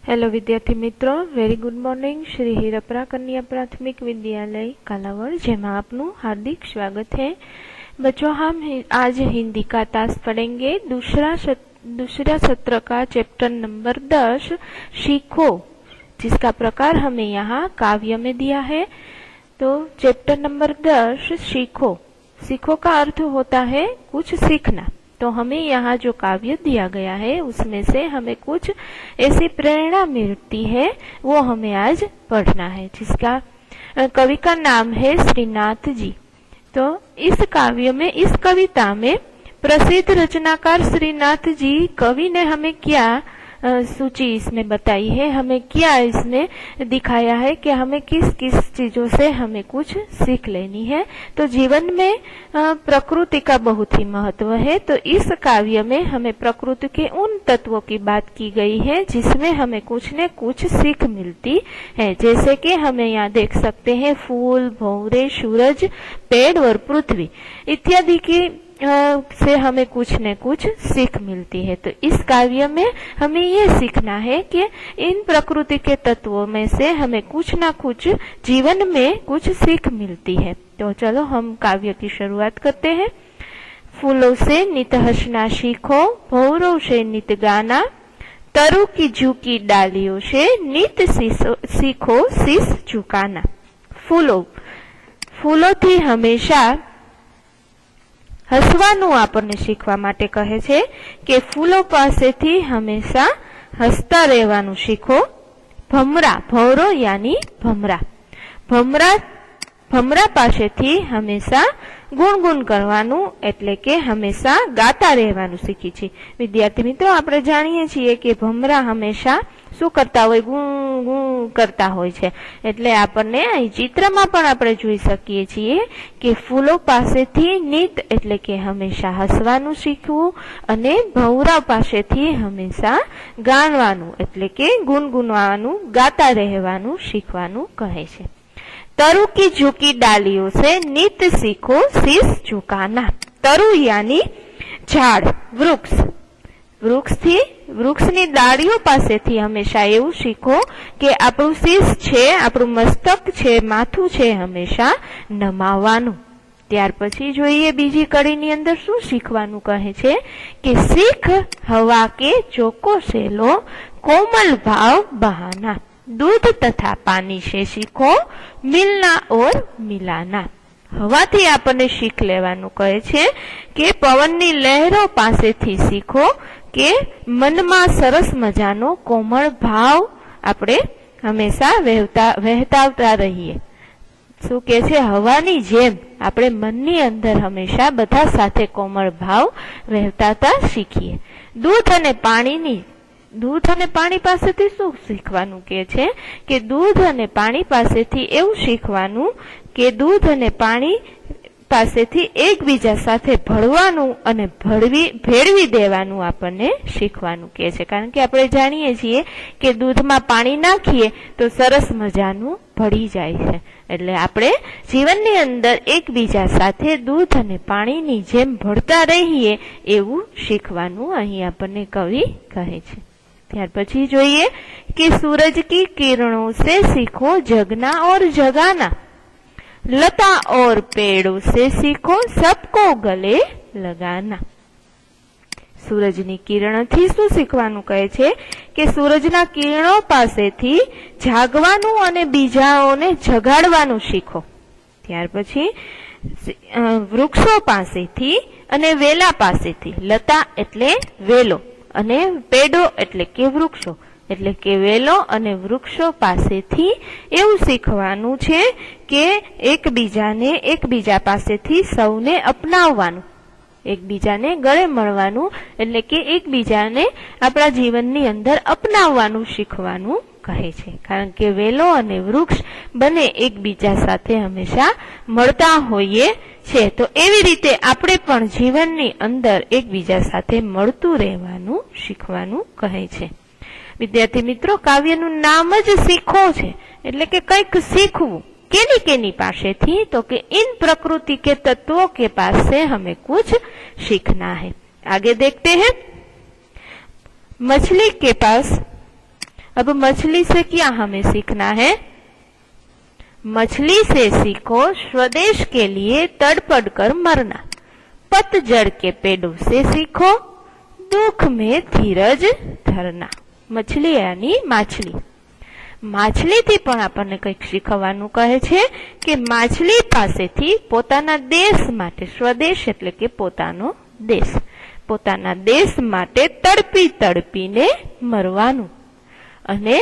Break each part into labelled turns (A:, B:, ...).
A: Hello विद्यार्थी मित्रों, very good morning. Shri हीरपरा कन्या प्राथमिक विद्यालय कालावड़ जेमा आपનું हार्दिक स्वागत है। बच्चों, हम आज हिंदी का तास पढ़ेंगे। दूसरा सत्र का चैप्टर नंबर 10 सीखो, जिसका प्रकार हमें यहाँ काव्य में दिया है। तो चैप्टर नंबर 10 सीखो। सीखो का अर्थ होता है कुछ सीखना। तो हमें यहाँ जो काव्य दिया गया है उसमें से हमें कुछ ऐसी प्रेरणा मिलती है, वो हमें आज पढ़ना है, जिसका कवि का नाम है श्रीनाथ जी। तो इस काव्य में, इस कविता में प्रसिद्ध रचनाकार श्रीनाथ जी कवि ने हमें क्या सूची इसमें बताई है, हमें क्या इसमें दिखाया है कि हमें किस किस चीजों से हमें कुछ सीख लेनी है। तो जीवन में प्रकृति का बहुत ही महत्व है। तो इस काव्य में हमें प्रकृति के उन तत्वों की बात की गई है जिसमें हमें कुछ न कुछ सीख मिलती है। जैसे कि हमें यहाँ देख सकते हैं फूल, भंवरे, सूरज, पेड़ और पृथ्वी इत्यादि की से हमें कुछ न कुछ सीख मिलती है। तो इस काव्य में हमें ये सीखना है कि इन प्रकृति के तत्वों में से हमें कुछ ना कुछ जीवन में कुछ सीख मिलती है। तो चलो हम काव्य की शुरुआत करते हैं। फूलों से नित हंसना सीखो, भंवरों से नित गाना, तरु की झुकी डालियों से नित सीखो शीश झुकाना। फूलोथी हमेशा હસવાનું આપણને શીખવા માટે કહે છે કે ફૂલો પાસેથી હંમેશા હસતા રહેવાનું શીખો। ભમરો યાની ભમરા પાસેથી હંમેશા ગુણગુણ કરવાનું એટલે કે હંમેશા ગાતા રહેવાનું શીખી છે। વિદ્યાર્થી મિત્રો, આપણે જાણીએ છીએ કે ભમરા હંમેશા શું કરતા હોય, ગું ગું કરતા હોય છે। એટલે આપણને અહીં ચિત્રમાં પણ આપણે જોઈ શકીએ છીએ કે ફૂલો પાસેથી નિત એટલે કે હંમેશા હસવાનું શીખવું અને ભંવરા પાસેથી હંમેશા ગાવાનું એટલે કે ગુનગુનાવાનું, ગાતા રહેવાનું શીખવાનું કહે છે। तरु की झुकी डालियों से नित सीखो शीश झुकाना। तरु यानी झाड़, वृक्षની ડાળીઓ પાસેથી હંમેશા એવું શીખો કે આપણું શીશ છે, આપણું મસ્તક છે, માથું છે, હંમેશા નમાવવાનું। ત્યાર પછી જોઈએ બીજી કડીની અંદર શું શીખવાનું કહે છે કે सीख हवा के चौको से लो कोमल भाव बहाना। दूध तथा पानी से सीखो मिलना और मिलाना। हवाथी आपने सीख लेवानुं कहे छे के पवननी लहरों पासेथी सीखो के मनमा सरस मजानो कोमल भाव आपणे हमेशा वहेतावता रहीए। શું કે છે, હવાની જેમ આપણે મનની અંદર હંમેશા બધા સાથે કોમળ ભાવ વહેતાતા શીખીએ। दूध અને पाणी पासेथी શું શીખવાનું કે છે કે दूध અને पाणी पासेथी એવું શીખવાનું કે दूध અને पाणी પાસેથી એકબીજા સાથે ભળવાનું અને ભેળવી દેવાનું આપણને શીખવાનું કે છે। કારણ કે આપણે જાણીએ છીએ કે દૂધમાં પાણી નાખીએ તો સરસ મજાનું ભળી જાય છે। એટલે આપણે જીવનની અંદર એકબીજા સાથે दूध અને પાણીની જેમ ભળતા રહીએ એવું શીખવાનું અહીં આપણને કવિ કહે છે। ત્યાર પછી જોઈએ કે सूरज की किरणों से सीखो जगना और जगाना। लता और पेड़ों से सीखो सबको गले लगाना। सूरजनी किरणोथी શું શીખવાનું કહે છે કે સૂરજના કિરણો પાસેથી જાગવાનું અને બીજાઓને જગાડવાનું શીખો। ત્યાર પછી વૃક્ષો પાસેથી અને વેલા પાસેથી, લતા એટલે વેલો અને પેડો એટલે કે વૃક્ષો એટલે કે વેલો અને વૃક્ષો પાસેથી એવું શીખવાનું છે કે એકબીજા પાસેથી સૌને અપનાવવાનું, એકબીજાને ગળે મળવાનું એટલે કે એકબીજાને આપણા જીવનની અંદર અપનાવવાનું શીખવાનું કહે છે। કારણ કે વેલો અને વૃક્ષ બંને એકબીજા સાથે હંમેશા મળતા હોઈએ છે। તો એવી રીતે આપણે પણ જીવનની અંદર એકબીજા સાથે મળતું રહેવાનું શીખવાનું કહે છે। વિદ્યાર્થી મિત્રો, કાવ્યનું નામ જ सीखो છે એટલે કે કંઈક શીખવું। केनी पासेथी तो कि इन प्रकृति के तत्वों के पास से हमें कुछ सीखना है। आगे देखते हैं। मछली के पास अब मछली से क्या हमें सीखना है? मछली से सीखो स्वदेश के लिए तड़पड़ कर मरना। पतझड़ के पेड़ों से सीखो दुख में धीरज धरना। मछली यानी माछली। માછલીથી પણ આપણને કંઈક શીખવાનું કહે છે કે માછલી પાસેથી પોતાના દેશ માટે, સ્વદેશ એટલે કે પોતાનો દેશ, પોતાના દેશ માટે તડપી તડપીને મરવાનું. અને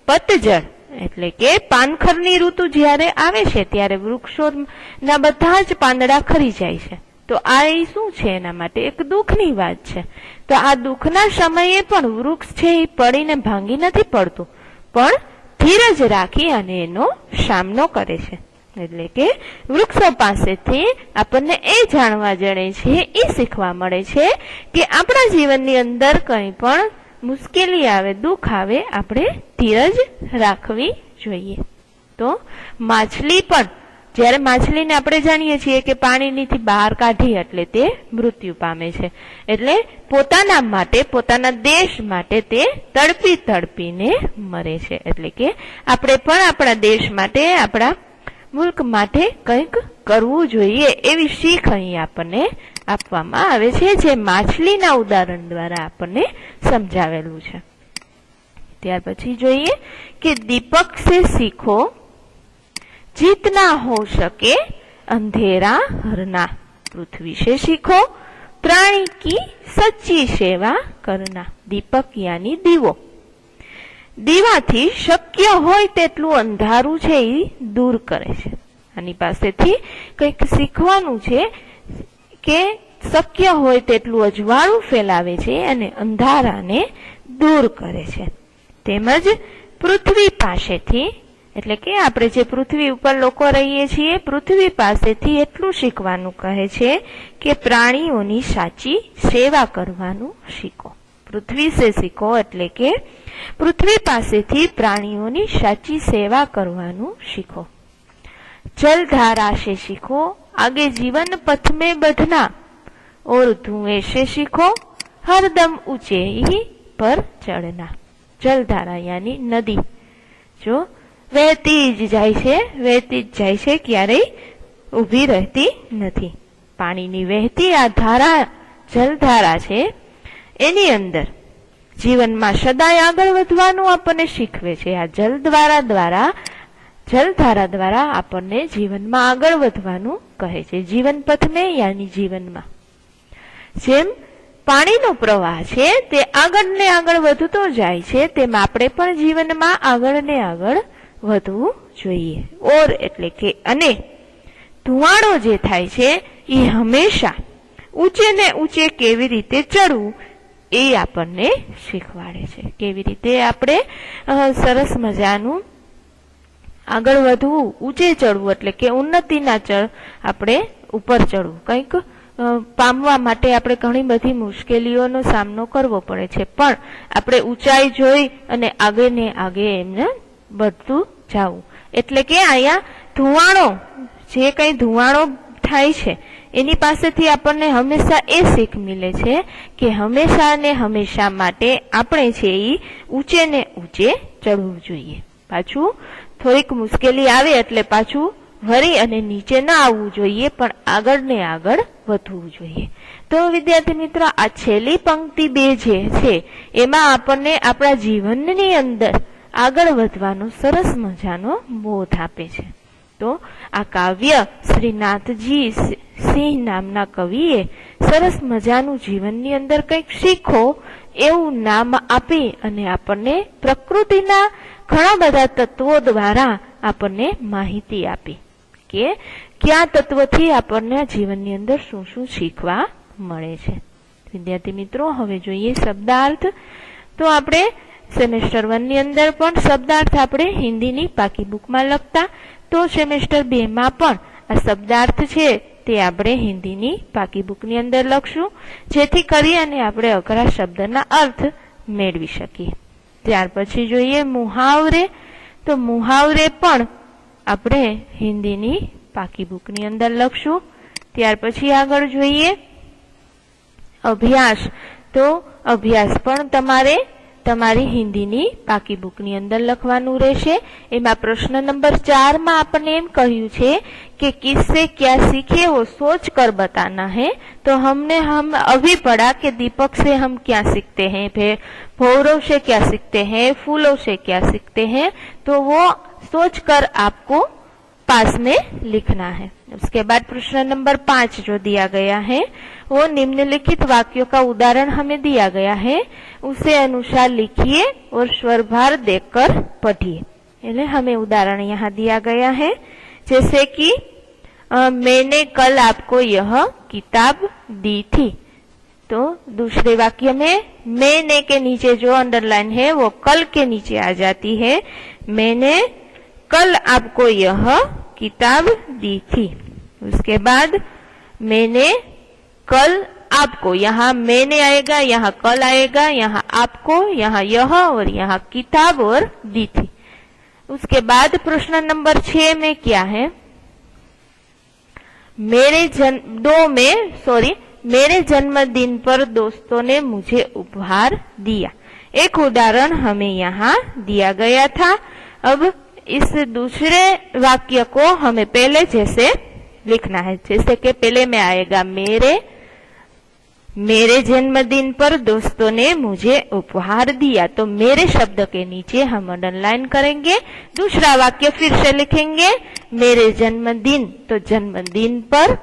A: પતઝડ એટલે કે પાનખરની ઋતુ જ્યારે આવે છે ત્યારે વૃક્ષોના બધા જ પાંદડા ખરી જાય છે. તો આ શું છે? એના માટે એક દુઃખની વાત છે. તો આ દુઃખના સમયે પણ વૃક્ષ છે એ પડીને ભાંગી નથી પડતું, પણ ધીરજ રાખી અને એનો સામનો કરે છે. એટલે કે વૃક્ષો પાસેથી આપણને એ જાણવા જડે છે, એ શીખવા મળે છે કે આપણા જીવનની અંદર કંઈ પણ મુશ્કેલી આવે, દુઃખ આવે, આપણે ધીરજ રાખવી જોઈએ. તો માછલી પણ, જ્યારે માછલીને આપણે જાણીએ છીએ કે પાણીથી બહાર કાઢી એટલે તે મૃત્યુ પામે છે, એટલે પોતાના માટે, પોતાના દેશ માટે તે તડપી તડપીને મરે છે. એટલે કે આપણે પણ આપણા દેશ માટે, આપણા મુલ્ક માટે કંઈક કરવું જોઈએ, એવી શીખ અહીં આપણને આપવામાં આવે છે, જે માછલીના ઉદાહરણ દ્વારા આપણને સમજાવેલું છે. ત્યાર પછી જોઈએ કે દીપક સે सीखो जीतना हो सके अंधेरा हरना। पृथ्वी से सीखो प्राणी की सच्ची सेवा करना। दीपक यानी दीवो. દીવાથી શક્ય હોય તેટલું અંધારું છે એ દૂર કરે છે. આની પાસેથી કંઈક શીખવાનું છે કે શક્ય હોય તેટલું અજવાળું ફેલાવે છે અને અંધારાને દૂર કરે છે. તેમજ પૃથ્વી પાસેથી, એટલે કે આપણે જે પૃથ્વી ઉપર લોકો રહીએ છીએ, પૃથ્વી પાસેથી એટલું શીખવાનું કહે છે કે પ્રાણીઓની સાચી સેવા કરવાનું શીખો. પૃથ્વી સે શીખો એટલે કે પૃથ્વી પાસેથી પ્રાણીઓની સાચી સેવા કરવાનું શીખો. जलधारा से सीखो आगे जीवन पथ में बढ़ना और धुएं से सीखो हरदम ऊंचे ही पर चढ़ना। जलधारा यानी नदी जो વહેતી જ જાય છે, વહેતી જ જાય છે, ક્યારેય ઊભી રહેતી નથી. પાણીની વહેતી આ ધારા, જલધારા છે, એની અંદર જીવનમાં સદાય આગળ વધવાનું આપણને શીખવે છે. આ જલધારા દ્વારા આપણને જીવનમાં આગળ વધવાનું કહે છે. જીવન પથને યાની જીવનમાં જેમ પાણીનો પ્રવાહ છે તે આગળ ને આગળ વધતો જાય છે, તેમ આપણે પણ જીવનમાં આગળ ને આગળ વધવું જોઈએ. ઓર એટલે કે અને ધુવાડો જે થાય છે એ હંમેશા ઊંચે ને ઊંચે કેવી રીતે ચડવું એ આપણને શીખવાડે છે. કેવી રીતે આપણે સરસ મજાનું આગળ વધવું, ઊંચે ચડવું એટલે કે ઉન્નતિના આપણે ઉપર ચડવું. કંઈક પામવા માટે આપણે ઘણી બધી મુશ્કેલીઓનો સામનો કરવો પડે છે, પણ આપણે ઊંચાઈ જોઈ અને આગે ને આગે એમને બધું જવું. એટલે કે અહીંયા ધુવાણો, જે કંઈ ધુવાણો થાય છે એની પાસેથી આપણને હંમેશા એ શીખ મિલે છે કે હંમેશા ને હંમેશા માટે આપણે છે એ ઊંચે ને ઊંચે ચડવું જોઈએ. પાછું થોડીક મુશ્કેલી આવે એટલે પાછું વળી અને નીચે ન આવવું જોઈએ, પણ આગળ ને આગળ વધવું જોઈએ. તો વિદ્યાર્થી મિત્રો, આ છેલ્લી પંક્તિ 2 જે છે એમાં આપણને આપણા જીવનની અંદર આગળ વધવાનો સરસ મજાનો બોધ આપે છે. તો આ કાવ્ય શ્રીનાથજી સિંહ નામના કવિએ સરસ મજાનું જીવનની અંદર કંઈક શીખો એવું નામ આપી અને આપણને પ્રકૃતિના ઘણા બધા તત્વો દ્વારા આપણને માહિતી આપી કે કયા તત્વથી આપણને જીવનની અંદર શું શું શીખવા મળે છે. વિદ્યાર્થી મિત્રો, હવે જોઈએ શબ્દાર્થ. તો આપણે સેમેસ્ટર 1 ની અંદર પણ શબ્દાર્થ આપણે હિન્દીની પાકી બુકમાં લખતા, તો સેમેસ્ટર 2 માં પણ આ શબ્દાર્થ છે તે આપણે હિન્દીની પાકી બુકની અંદર લખશું, જેથી કરી અને આપણે અઘરા શબ્દના અર્થ મેળવી શકીએ. ત્યાર પછી જોઈએ મુહાવરે. તો મુહાવરે પણ આપણે હિન્દીની પાકી બુકની અંદર લખશું. ત્યાર પછી આગળ જોઈએ અભ્યાસ. તો અભ્યાસ પણ તમારી હિન્દીની પાકી બુકની અંદર લખવાનું રહેશે। એમાં પ્રશ્ન નંબર 4 માં આપણને એમ કહ્યું છે कि किससे क्या सीखे वो सोच कर बताना है। तो हम अभी पढ़ा कि दीपक से हम क्या सीखते हैं, भौरव से क्या सीखते हैं, फूलों से क्या सीखते हैं, तो वो सोच कर आपको पास में लिखना है। उसके बाद प्रश्न नंबर 5 जो दिया गया है वो निम्नलिखित वाक्यों का उदाहरण हमें दिया गया है, उसे अनुसार लिखिए और स्वरभार देकर पढ़िए। એટલે हमें उदाहरण यहाँ दिया गया है, जैसे कि मैंने कल आपको यह किताब दी थी। तो दूसरे वाक्य में मैंने के नीचे जो अंडरलाइन है वो कल के नीचे आ जाती है। मैंने कल आपको यह किताब दी थी। उसके बाद मैंने कल आपको, यहाँ मैंने आएगा, यहाँ कल आएगा, यहाँ आपको, यहाँ यह और यहाँ किताब और दी थी। उसके बाद प्रश्न नंबर 6 में क्या है, मेरे जन्मदिन पर दोस्तों ने मुझे उपहार दिया। एक उदाहरण हमें यहाँ दिया गया था। अब इस दूसरे वाक्य को हमें पहले जैसे लिखना है, जैसे कि पहले में आएगा मेरे जन्मदिन पर दोस्तों ने मुझे उपहार दिया। तो मेरे शब्द के नीचे हम अंडरलाइन करेंगे। दूसरा वाक्य फिर से लिखेंगे मेरे जन्मदिन, तो जन्मदिन पर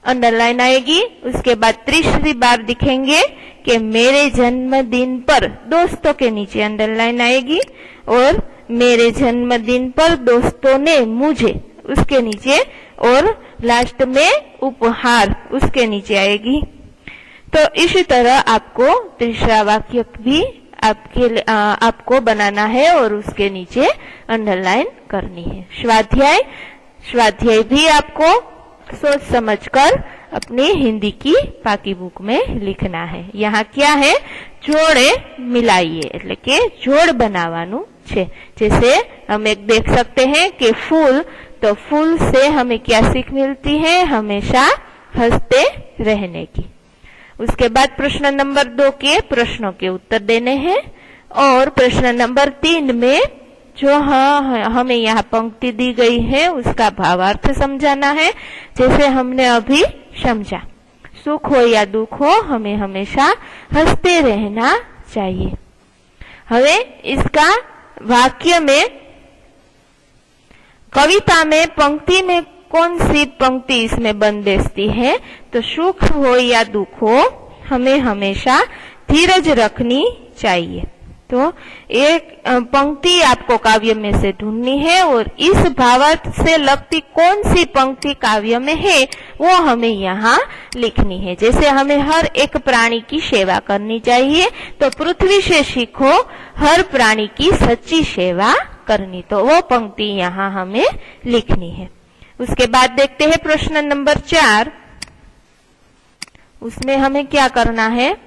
A: अंडरलाइन आएगी। उसके बाद तीसरी बार दिखेंगे कि मेरे जन्मदिन पर, दोस्तों के नीचे अंडरलाइन आएगी और मेरे जन्मदिन पर दोस्तों ने मुझे, उसके नीचे, और लास्ट में उपहार उसके नीचे आएगी। तो इसी तरह आपको तीसरा वाक्य भी आपको बनाना है और उसके नीचे अंडरलाइन करनी है। स्वाध्याय भी आपको सोच समझकर अपनी हिंदी की पाकी बुक में लिखना है। यहाँ क्या है, जोड़े मिलाइए, એટલે કે જોડ બનાવવાનું છે। जैसे हम एक देख सकते हैं कि फूल, तो फूल से हमें क्या सीख मिलती है, हमेशा हंसते रहने की। उसके बाद प्रश्न नंबर 2 के प्रश्नों के उत्तर देने हैं और प्रश्न नंबर 3 में जो हमें यहाँ पंक्ति दी गई है उसका भावार्थ समझाना है, जैसे हमने अभी समझा। सुख हो या दुख हो हमें हमेशा हंसते रहना चाहिए। हमें इसका वाक्य में, कविता में पंक्ति में कौन सी पंक्ति इसमें बंदिशती है, तो सुख हो या दुख हो हमें हमेशा धीरज रखनी चाहिए। तो एक पंक्ति आपको काव्य में से ढूंढनी है और इस भावार्थ से लगती कौन सी पंक्ति काव्य में है वो हमें यहाँ लिखनी है। जैसे हमें हर एक प्राणी की सेवा करनी चाहिए, तो पृथ्वी से सीखो हर प्राणी की सच्ची सेवा करनी, तो वो पंक्ति यहाँ हमें लिखनी है। उसके बाद देखते हैं प्रश्न नंबर 4। उसमें हमें क्या करना है,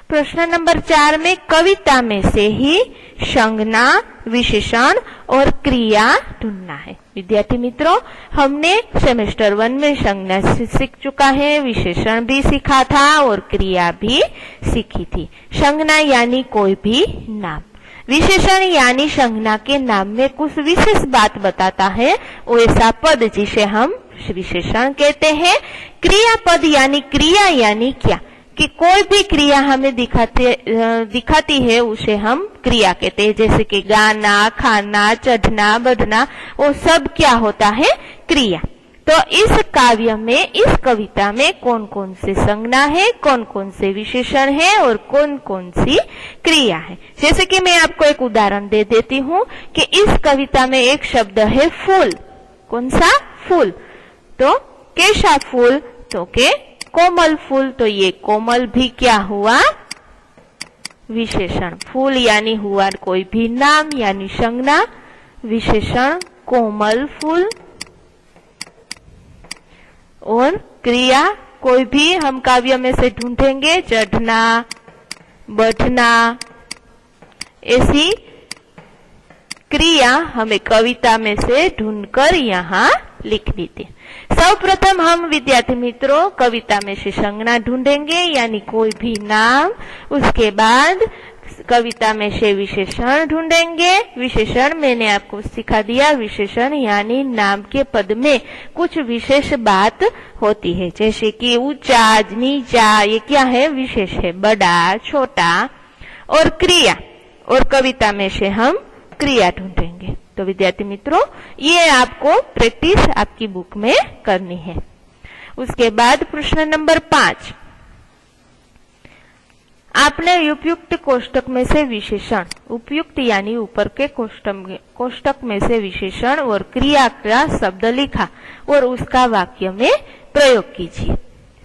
A: प्रश्न नंबर 4 में कविता में से ही संज्ञा, विशेषण और क्रिया ढूंढना है। विद्यार्थी मित्रों, हमने सेमेस्टर 1 में संज्ञा सीख चुका है, विशेषण भी सीखा था और क्रिया भी सीखी थी। संज्ञा यानी कोई भी नाम, विशेषण यानी संज्ञा के नाम में कुछ विशेष बात बताता है, वैसा पद जिसे हम विशेषण कहते हैं। क्रियापद यानी क्रिया यानी क्या, कि कोई भी क्रिया हमें दिखाती है उसे हम क्रिया कहते हैं। जैसे कि गाना, खाना, चढ़ना, बढ़ना, वो सब क्या होता है, क्रिया। तो इस काव्य में, इस कविता में कौन कौन से संज्ञा है, कौन कौन से विशेषण है और कौन कौन सी क्रिया है। जैसे कि मैं आपको एक उदाहरण दे देती हूँ कि इस कविता में एक शब्द है फूल। कौन सा फूल, तो कैसा फूल, तो के कोमल फूल। तो ये कोमल भी क्या हुआ, विशेषण। फूल यानी हुआ कोई भी नाम यानी संज्ञा, विशेषण कोमल फूल, और क्रिया कोई भी हम काव्य में से ढूंढेंगे, चढ़ना, बढ़ना, ऐसी क्रिया हमें कविता में से ढूंढकर यहाँ लिखनी थी। सर्वप्रथम हम विद्यार्थी मित्रों कविता में से संज्ञा ढूंढेंगे यानी कोई भी नाम, उसके बाद कविता में से विशेषण ढूंढेंगे। विशेषण मैंने आपको सिखा दिया। विशेषण यानी नाम के पद में कुछ विशेष बात होती है, जैसे कि ऊंचा, नीचा, ये क्या है? विशेष है। बड़ा, छोटा और क्रिया, और कविता में से हम क्रिया ढूंढेंगे। तो विद्यार्थी मित्रों, ये आपको प्रैक्टिस आपकी बुक में करनी है। उसके बाद प्रश्न नंबर 5, आपने उपयुक्त कोष्टक में से विशेषण, उपयुक्त यानी ऊपर के कोष्टक में से विशेषण और क्रिया का शब्द लिखा और उसका वाक्य में प्रयोग कीजिए।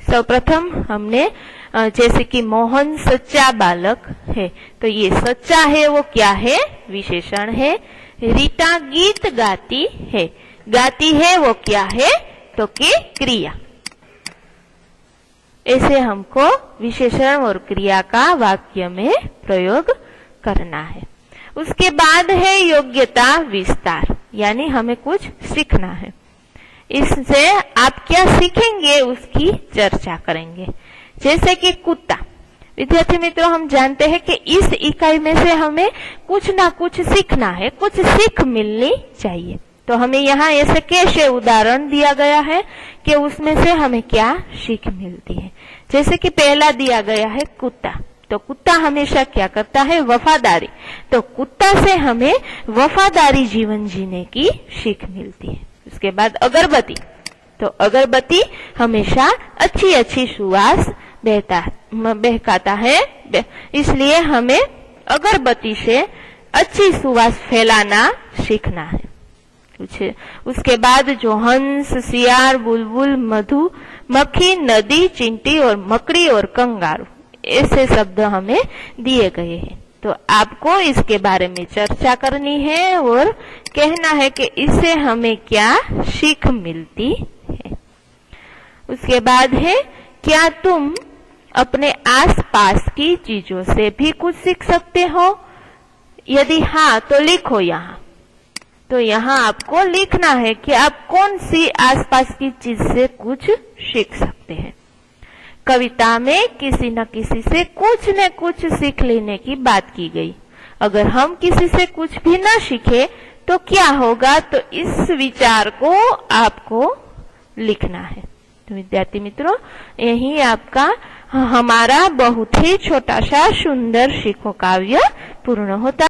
A: सर्वप्रथम हमने जैसे कि मोहन सच्चा बालक है, तो ये सच्चा है वो क्या है? विशेषण है। रीता गीत गाती है, गाती है वो क्या है? तो कि क्रिया। ऐसे हमको विशेषण और क्रिया का वाक्य में प्रयोग करना है। उसके बाद है योग्यता विस्तार, यानी हमें कुछ सीखना है। इससे आप क्या सीखेंगे उसकी चर्चा करेंगे। जैसे कि कुत्ता, विद्यार्थी मित्रों हम जानते हैं कि इस इकाई में से हमें कुछ ना कुछ सीखना है, कुछ सीख मिलनी चाहिए। तो हमें यहाँ ऐसे कैसे उदाहरण दिया गया है कि उसमें से हमें क्या सीख मिलती है। जैसे कि पहला दिया गया है कुत्ता, तो कुत्ता हमेशा क्या करता है? वफादारी। तो कुत्ता से हमें वफादारी जीवन जीने की सीख मिलती है। उसके बाद अगरबत्ती, तो अगरबत्ती हमेशा अच्छी अच्छी सुवास बहकाता है, इसलिए हमें अगरबत्ती से अच्छी सुवास फैलाना सीखना है। उसके बाद जो हंस, सियार, बुलबुल, मधु मक्खी, नदी, चींटी और मकड़ी और कंगारू, ऐसे शब्द हमें दिए गए हैं। तो आपको इसके बारे में चर्चा करनी है और कहना है कि इससे हमें क्या सीख मिलती है। उसके बाद है, क्या तुम अपने आसपास की चीजों से भी कुछ सीख सकते हो? यदि हाँ तो लिखो यहाँ। तो यहाँ आपको लिखना है कि आप कौन सी आसपास की चीज से कुछ सीख सकते हैं। कविता में किसी न किसी से कुछ न कुछ सीख लेने की बात की गई। अगर हम किसी से कुछ भी ना सीखे तो क्या होगा? तो इस विचार को आपको लिखना है। तो विद्यार्थी मित्रों, यही आपका हमारा बहुत ही छोटा सा सुंदर सीखो काव्य पूर्ण होता है।